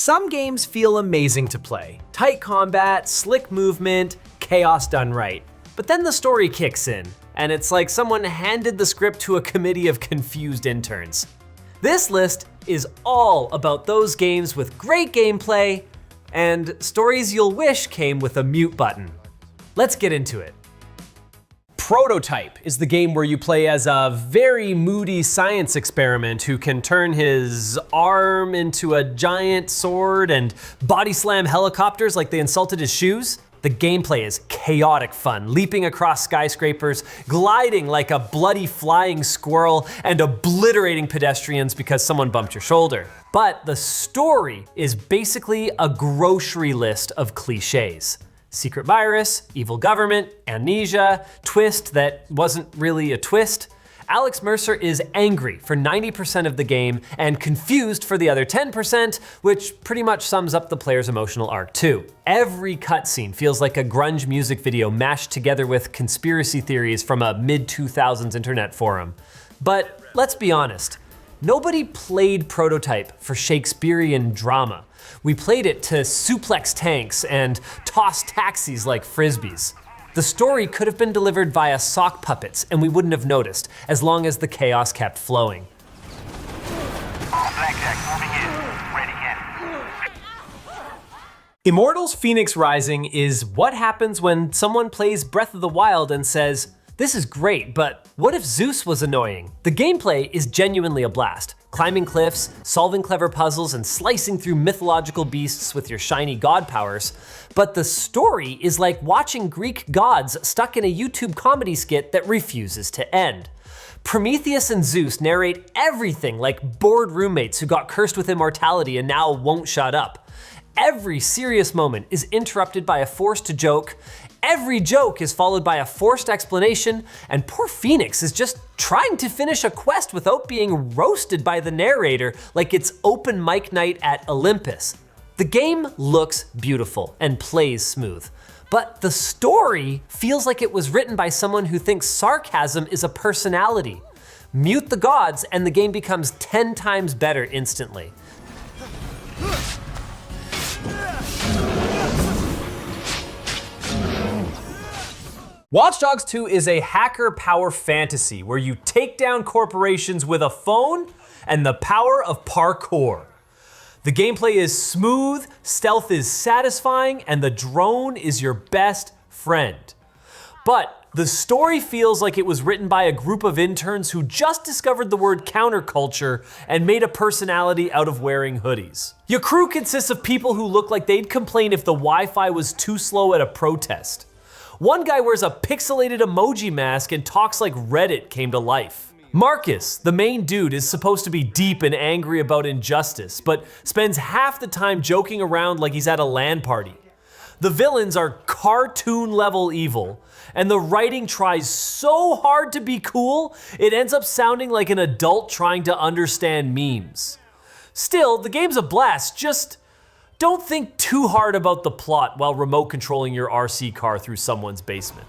Some games feel amazing to play. Tight combat, slick movement, chaos done right. But then the story kicks in, and it's like someone handed the script to a committee of confused interns. This list is all about those games with great gameplay and stories you'll wish came with a mute button. Let's get into it. Prototype is the game where you play as a very moody science experiment who can turn his arm into a giant sword and body slam helicopters like they insulted his shoes. The gameplay is chaotic fun, leaping across skyscrapers, gliding like a bloody flying squirrel, and obliterating pedestrians because someone bumped your shoulder. But the story is basically a grocery list of cliches. Secret virus, evil government, amnesia, twist that wasn't really a twist. Alex Mercer is angry for 90% of the game and confused for the other 10%, which pretty much sums up the player's emotional arc too. Every cutscene feels like a grunge music video mashed together with conspiracy theories from a mid-2000s internet forum. But let's be honest, nobody played Prototype for Shakespearean drama. We played it to suplex tanks and toss taxis like frisbees. The story could have been delivered via sock puppets and we wouldn't have noticed, as long as the chaos kept flowing. Immortals Fenyx Rising is what happens when someone plays Breath of the Wild and says, "This is great, but what if Zeus was annoying?" The gameplay is genuinely a blast. Climbing cliffs, solving clever puzzles, and slicing through mythological beasts with your shiny god powers. But the story is like watching Greek gods stuck in a YouTube comedy skit that refuses to end. Prometheus and Zeus narrate everything like bored roommates who got cursed with immortality and now won't shut up. Every serious moment is interrupted by a forced joke. Every joke is followed by a forced explanation, and poor Fenyx is just trying to finish a quest without being roasted by the narrator like it's open mic night at Olympus. The game looks beautiful and plays smooth, but the story feels like it was written by someone who thinks sarcasm is a personality. Mute the gods and the game becomes 10 times better instantly. Watch Dogs 2 is a hacker power fantasy where you take down corporations with a phone and the power of parkour. The gameplay is smooth, stealth is satisfying, and the drone is your best friend. But the story feels like it was written by a group of interns who just discovered the word counterculture and made a personality out of wearing hoodies. Your crew consists of people who look like they'd complain if the Wi-Fi was too slow at a protest. One guy wears a pixelated emoji mask and talks like Reddit came to life. Marcus, the main dude, is supposed to be deep and angry about injustice, but spends half the time joking around like he's at a LAN party. The villains are cartoon level evil, and the writing tries so hard to be cool, it ends up sounding like an adult trying to understand memes. Still, the game's a blast, just don't think too hard about the plot while remote controlling your RC car through someone's basement.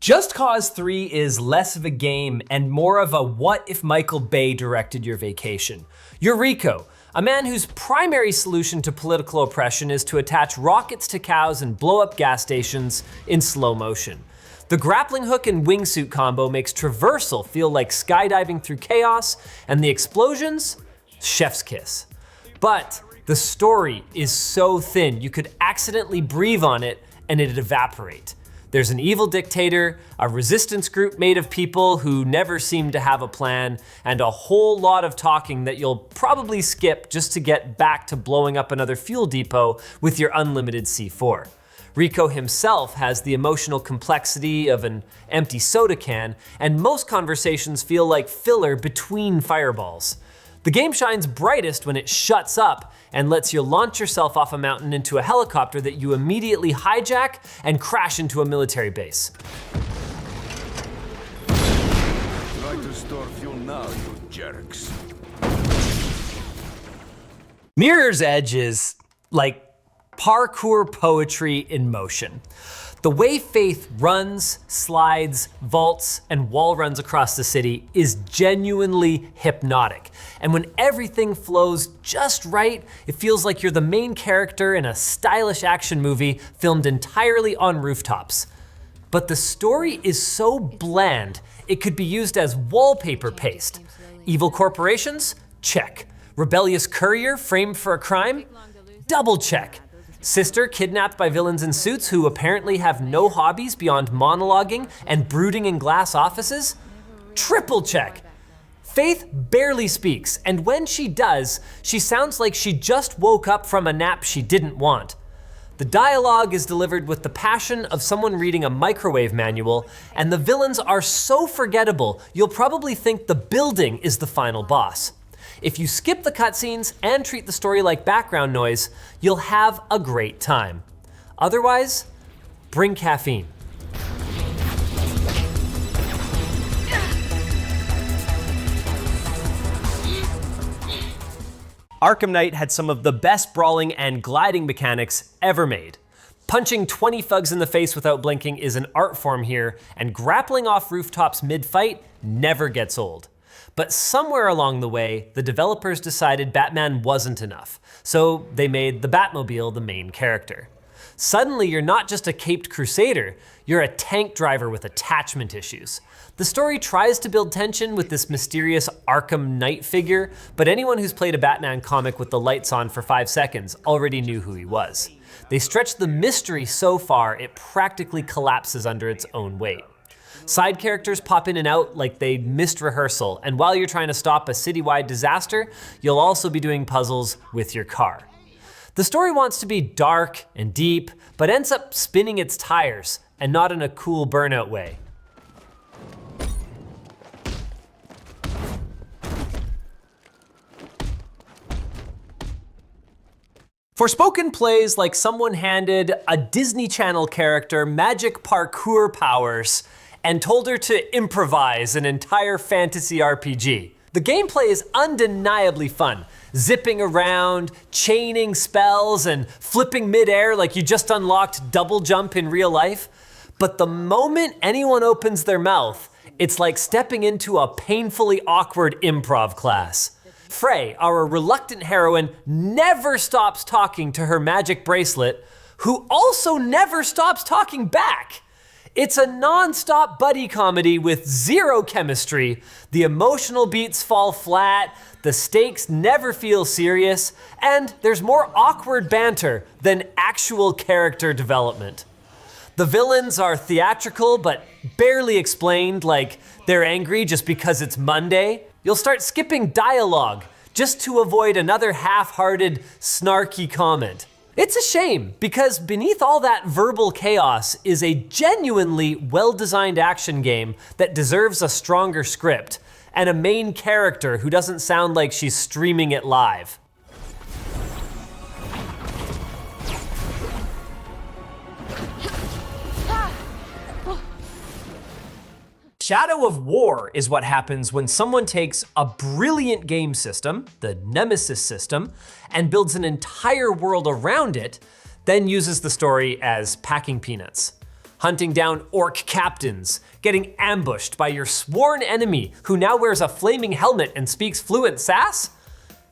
Just Cause 3 is less of a game and more of a what if Michael Bay directed your vacation. You're Rico, a man whose primary solution to political oppression is to attach rockets to cows and blow up gas stations in slow motion. The grappling hook and wingsuit combo makes traversal feel like skydiving through chaos, and the explosions, chef's kiss. But the story is so thin, you could accidentally breathe on it and it'd evaporate. There's an evil dictator, a resistance group made of people who never seem to have a plan, and a whole lot of talking that you'll probably skip just to get back to blowing up another fuel depot with your unlimited C4. Rico himself has the emotional complexity of an empty soda can, and most conversations feel like filler between fireballs. The game shines brightest when it shuts up and lets you launch yourself off a mountain into a helicopter that you immediately hijack and crash into a military base. Try to store fuel now, you jerks. Mirror's Edge is like parkour poetry in motion. The way Faith runs, slides, vaults, and wall runs across the city is genuinely hypnotic. And when everything flows just right, it feels like you're the main character in a stylish action movie filmed entirely on rooftops. But the story is so bland, it could be used as wallpaper paste. Evil corporations? Check. Rebellious courier framed for a crime? Double check. Sister kidnapped by villains in suits who apparently have no hobbies beyond monologuing and brooding in glass offices? Triple check. Faith barely speaks, and when she does, she sounds like she just woke up from a nap she didn't want. The dialogue is delivered with the passion of someone reading a microwave manual, and the villains are so forgettable, you'll probably think the building is the final boss. If you skip the cutscenes and treat the story like background noise, you'll have a great time. Otherwise, bring caffeine. Arkham Knight had some of the best brawling and gliding mechanics ever made. Punching 20 thugs in the face without blinking is an art form here, and grappling off rooftops mid-fight never gets old. But somewhere along the way, the developers decided Batman wasn't enough, so they made the Batmobile the main character. Suddenly, you're not just a caped crusader, you're a tank driver with attachment issues. The story tries to build tension with this mysterious Arkham Knight figure, but anyone who's played a Batman comic with the lights on for 5 seconds already knew who he was. They stretched the mystery so far, it practically collapses under its own weight. Side characters pop in and out like they missed rehearsal, and while you're trying to stop a citywide disaster, you'll also be doing puzzles with your car. The story wants to be dark and deep, but ends up spinning its tires, and not in a cool burnout way. Forspoken plays like someone handed a Disney Channel character magic parkour powers and told her to improvise an entire fantasy RPG. The gameplay is undeniably fun, zipping around, chaining spells, and flipping midair like you just unlocked double jump in real life. But the moment anyone opens their mouth, it's like stepping into a painfully awkward improv class. Frey, our reluctant heroine, never stops talking to her magic bracelet, who also never stops talking back. It's a non-stop buddy comedy with zero chemistry. The emotional beats fall flat, the stakes never feel serious, and there's more awkward banter than actual character development. The villains are theatrical but barely explained, like they're angry just because it's Monday. You'll start skipping dialogue just to avoid another half-hearted, snarky comment. It's a shame, because beneath all that verbal chaos is a genuinely well-designed action game that deserves a stronger script, and a main character who doesn't sound like she's streaming it live. Shadow of War is what happens when someone takes a brilliant game system, the Nemesis system, and builds an entire world around it, then uses the story as packing peanuts. Hunting down orc captains, getting ambushed by your sworn enemy who now wears a flaming helmet and speaks fluent sass?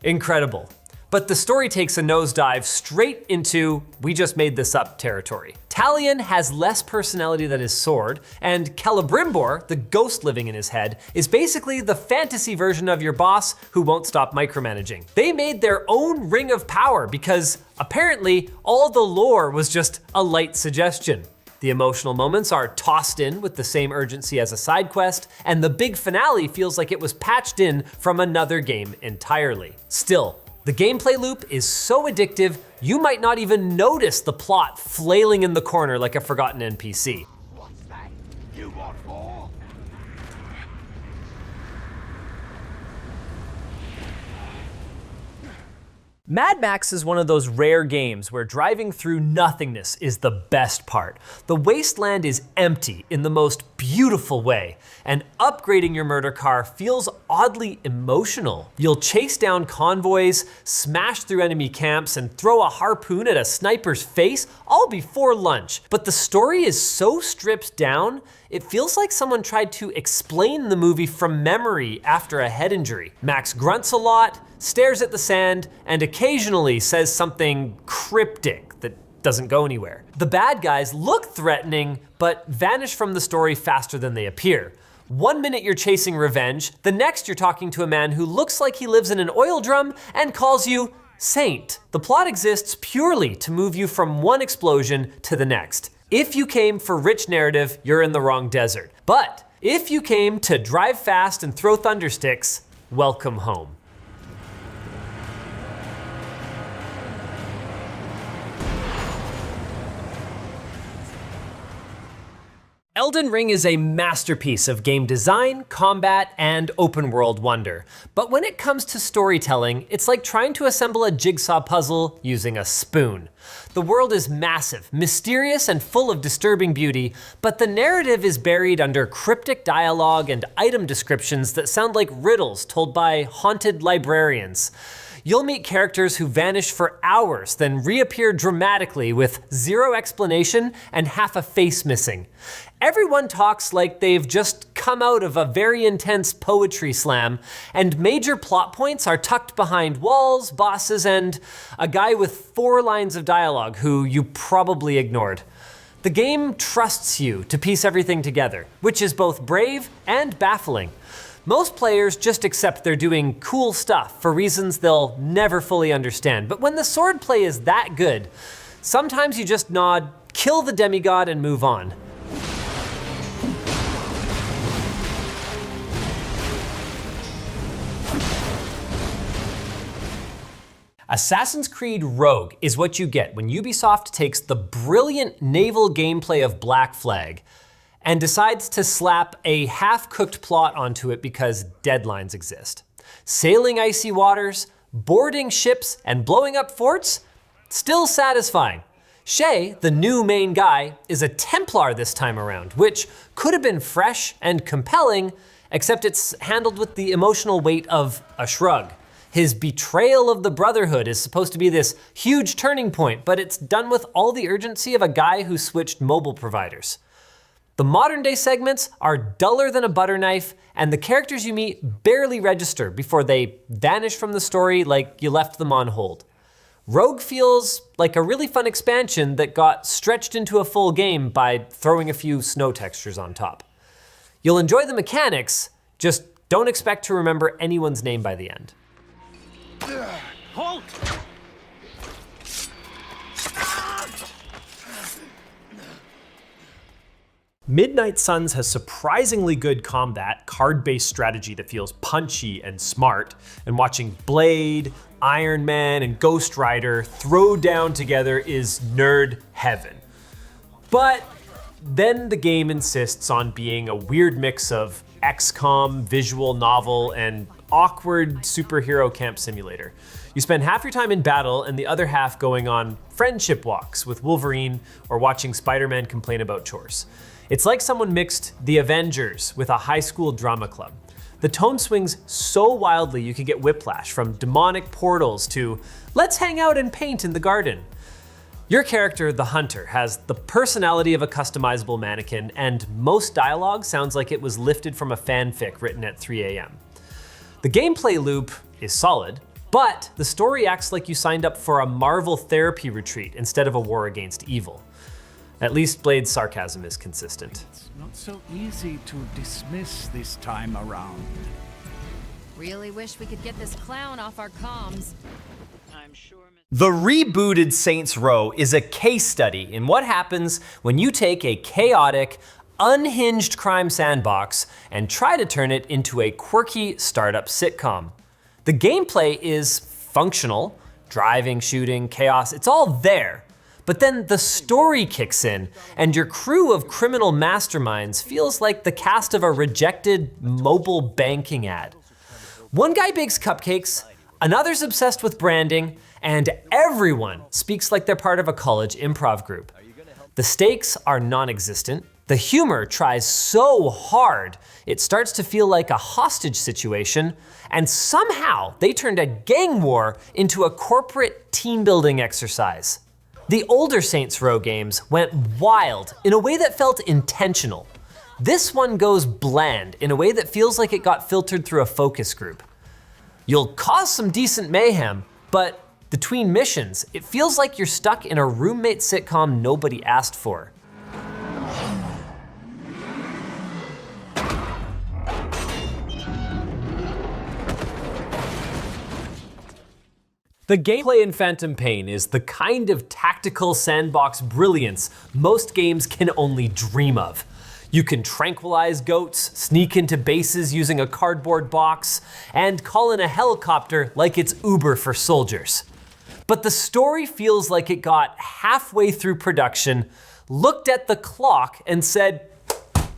Incredible. But the story takes a nosedive straight into we just made this up territory. Talion has less personality than his sword, and Celebrimbor, the ghost living in his head, is basically the fantasy version of your boss who won't stop micromanaging. They made their own ring of power because apparently all the lore was just a light suggestion. The emotional moments are tossed in with the same urgency as a side quest, and the big finale feels like it was patched in from another game entirely. Still, the gameplay loop is so addictive, you might not even notice the plot flailing in the corner like a forgotten NPC. What's that? You want more? Mad Max is one of those rare games where driving through nothingness is the best part. The wasteland is empty in the most beautiful way, and upgrading your murder car feels oddly emotional. You'll chase down convoys, smash through enemy camps, and throw a harpoon at a sniper's face, all before lunch. But the story is so stripped down, it feels like someone tried to explain the movie from memory after a head injury. Max grunts a lot, stares at the sand, and occasionally says something cryptic that doesn't go anywhere. The bad guys look threatening, but vanish from the story faster than they appear. One minute you're chasing revenge, the next you're talking to a man who looks like he lives in an oil drum and calls you Saint. The plot exists purely to move you from one explosion to the next. If you came for rich narrative, you're in the wrong desert. But if you came to drive fast and throw thundersticks, welcome home. Elden Ring is a masterpiece of game design, combat, and open world wonder. But when it comes to storytelling, it's like trying to assemble a jigsaw puzzle using a spoon. The world is massive, mysterious, and full of disturbing beauty, but the narrative is buried under cryptic dialogue and item descriptions that sound like riddles told by haunted librarians. You'll meet characters who vanish for hours, then reappear dramatically with zero explanation and half a face missing. Everyone talks like they've just come out of a very intense poetry slam, and major plot points are tucked behind walls, bosses, and a guy with 4 lines of dialogue who you probably ignored. The game trusts you to piece everything together, which is both brave and baffling. Most players just accept they're doing cool stuff for reasons they'll never fully understand. But when the swordplay is that good, sometimes you just nod, kill the demigod, and move on. Assassin's Creed Rogue is what you get when Ubisoft takes the brilliant naval gameplay of Black Flag and decides to slap a half-cooked plot onto it because deadlines exist. Sailing icy waters, boarding ships, and blowing up forts? Still satisfying. Shay, the new main guy, is a Templar this time around, which could have been fresh and compelling, except it's handled with the emotional weight of a shrug. His betrayal of the Brotherhood is supposed to be this huge turning point, but it's done with all the urgency of a guy who switched mobile providers. The modern day segments are duller than a butter knife, and the characters you meet barely register before they vanish from the story like you left them on hold. Rogue feels like a really fun expansion that got stretched into a full game by throwing a few snow textures on top. You'll enjoy the mechanics, just don't expect to remember anyone's name by the end. Halt! Midnight Suns has surprisingly good combat, card-based strategy that feels punchy and smart, and watching Blade, Iron Man, and Ghost Rider throw down together is nerd heaven. But then the game insists on being a weird mix of XCOM, visual novel, and awkward superhero camp simulator. You spend half your time in battle and the other half going on friendship walks with Wolverine or watching Spider-Man complain about chores. It's like someone mixed The Avengers with a high school drama club. The tone swings so wildly you could get whiplash, from demonic portals to let's hang out and paint in the garden. Your character, the Hunter, has the personality of a customizable mannequin, and most dialogue sounds like it was lifted from a fanfic written at 3 a.m. The gameplay loop is solid, but the story acts like you signed up for a Marvel therapy retreat instead of a war against evil. At least Blade's sarcasm is consistent. It's not so easy to dismiss this time around. Really wish we could get this clown off our comms. I'm sure. The rebooted Saints Row is a case study in what happens when you take a chaotic, unhinged crime sandbox and try to turn it into a quirky startup sitcom. The gameplay is functional, driving, shooting, chaos, it's all there. But then the story kicks in, and your crew of criminal masterminds feels like the cast of a rejected mobile banking ad. One guy bakes cupcakes, another's obsessed with branding, and everyone speaks like they're part of a college improv group. The stakes are non-existent. The humor tries so hard, it starts to feel like a hostage situation, and somehow they turned a gang war into a corporate team building exercise. The older Saints Row games went wild in a way that felt intentional. This one goes bland in a way that feels like it got filtered through a focus group. You'll cause some decent mayhem, but between missions, it feels like you're stuck in a roommate sitcom nobody asked for. The gameplay in Phantom Pain is the kind of tactical sandbox brilliance most games can only dream of. You can tranquilize goats, sneak into bases using a cardboard box, and call in a helicopter like it's Uber for soldiers. But the story feels like it got halfway through production, looked at the clock and said,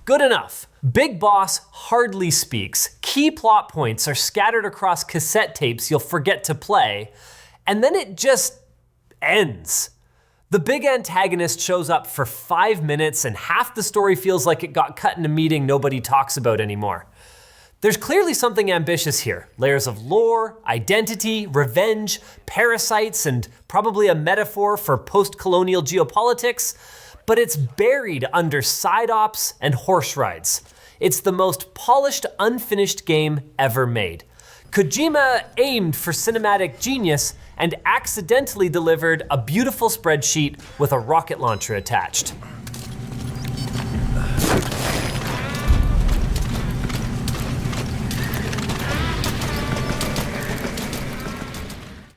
good enough. Big Boss hardly speaks, key plot points are scattered across cassette tapes you'll forget to play, and then it just ends. The big antagonist shows up for 5 minutes and half the story feels like it got cut in a meeting nobody talks about anymore. There's clearly something ambitious here. Layers of lore, identity, revenge, parasites, and probably a metaphor for post-colonial geopolitics, but it's buried under side ops and horse rides. It's the most polished, unfinished game ever made. Kojima aimed for cinematic genius and accidentally delivered a beautiful spreadsheet with a rocket launcher attached.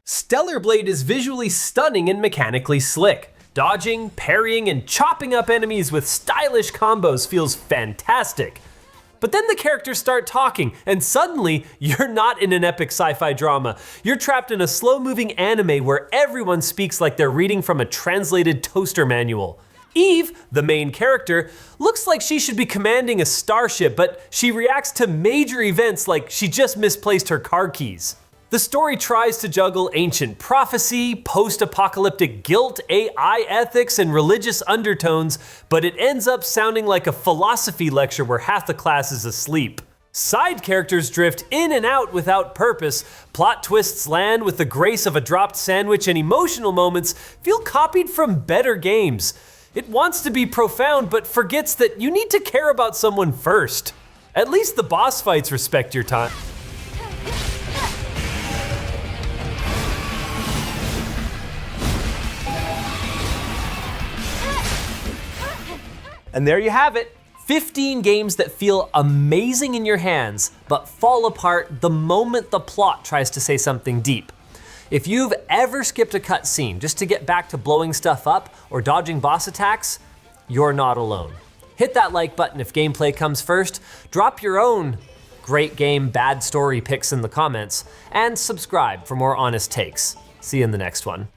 Stellar Blade is visually stunning and mechanically slick. Dodging, parrying, and chopping up enemies with stylish combos feels fantastic. But then the characters start talking, and suddenly you're not in an epic sci-fi drama. You're trapped in a slow-moving anime where everyone speaks like they're reading from a translated toaster manual. Eve, the main character, looks like she should be commanding a starship, but she reacts to major events like she just misplaced her car keys. The story tries to juggle ancient prophecy, post-apocalyptic guilt, AI ethics, and religious undertones, but it ends up sounding like a philosophy lecture where half the class is asleep. Side characters drift in and out without purpose, plot twists land with the grace of a dropped sandwich, and emotional moments feel copied from better games. It wants to be profound, but forgets that you need to care about someone first. At least the boss fights respect your time. And there you have it, 15 games that feel amazing in your hands, but fall apart the moment the plot tries to say something deep. If you've ever skipped a cutscene just to get back to blowing stuff up or dodging boss attacks, you're not alone. Hit that like button if gameplay comes first, drop your own great game, bad story picks in the comments, and subscribe for more honest takes. See you in the next one.